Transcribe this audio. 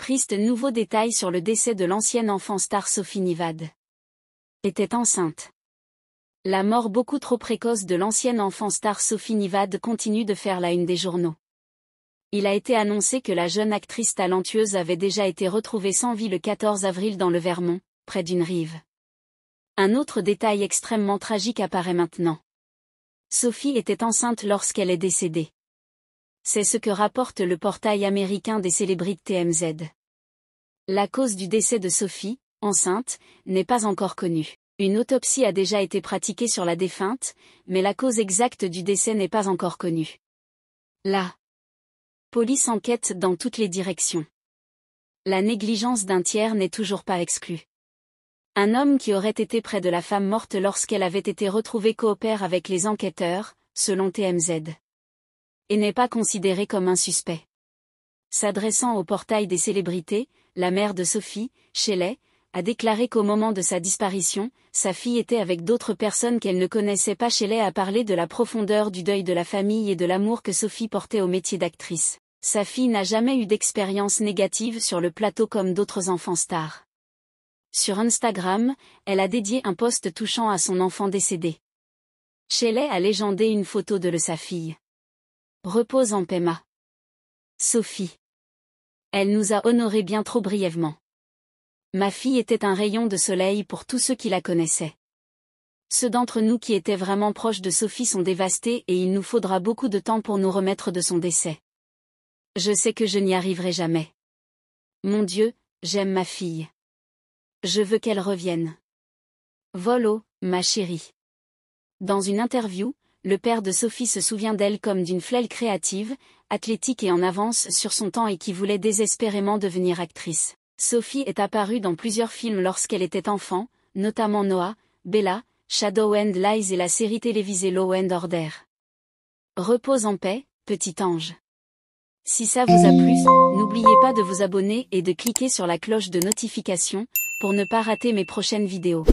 Triste nouveau détail sur le décès de l'ancienne enfant star Sophie Nivade. Était enceinte. La mort beaucoup trop précoce de l'ancienne enfant star Sophie Nivade continue de faire la une des journaux. Il a été annoncé que la jeune actrice talentueuse avait déjà été retrouvée sans vie le 14 avril dans le Vermont, près d'une rive. Un autre détail extrêmement tragique apparaît maintenant. Sophie était enceinte lorsqu'elle est décédée. C'est ce que rapporte le portail américain des célébrités TMZ. La cause du décès de Sophie, enceinte, n'est pas encore connue. Une autopsie a déjà été pratiquée sur la défunte, mais la cause exacte du décès n'est pas encore connue. La police enquête dans toutes les directions. La négligence d'un tiers n'est toujours pas exclue. Un homme qui aurait été près de la femme morte lorsqu'elle avait été retrouvée coopère avec les enquêteurs, selon TMZ. Et n'est pas considéré comme un suspect. S'adressant au portail des célébrités, la mère de Sophie, Shelley, a déclaré qu'au moment de sa disparition, sa fille était avec d'autres personnes qu'elle ne connaissait pas. Shelley a parlé de la profondeur du deuil de la famille et de l'amour que Sophie portait au métier d'actrice. Sa fille n'a jamais eu d'expérience négative sur le plateau comme d'autres enfants stars. Sur Instagram, elle a dédié un post touchant à son enfant décédé. Shelley a légendé une photo de sa fille. Repose en paix ma Sophie. Elle nous a honorés bien trop brièvement. Ma fille était un rayon de soleil pour tous ceux qui la connaissaient. Ceux d'entre nous qui étaient vraiment proches de Sophie sont dévastés et il nous faudra beaucoup de temps pour nous remettre de son décès. Je sais que je n'y arriverai jamais. Mon Dieu, j'aime ma fille. Je veux qu'elle revienne. Volo, ma chérie. Dans une interview, le père de Sophie se souvient d'elle comme d'une flèle créative, athlétique et en avance sur son temps et qui voulait désespérément devenir actrice. Sophie est apparue dans plusieurs films lorsqu'elle était enfant, notamment Noah, Bella, Shadow and Lies et la série télévisée Law and Order. Repose en paix, petit ange. Si ça vous a plu, n'oubliez pas de vous abonner et de cliquer sur la cloche de notification, pour ne pas rater mes prochaines vidéos.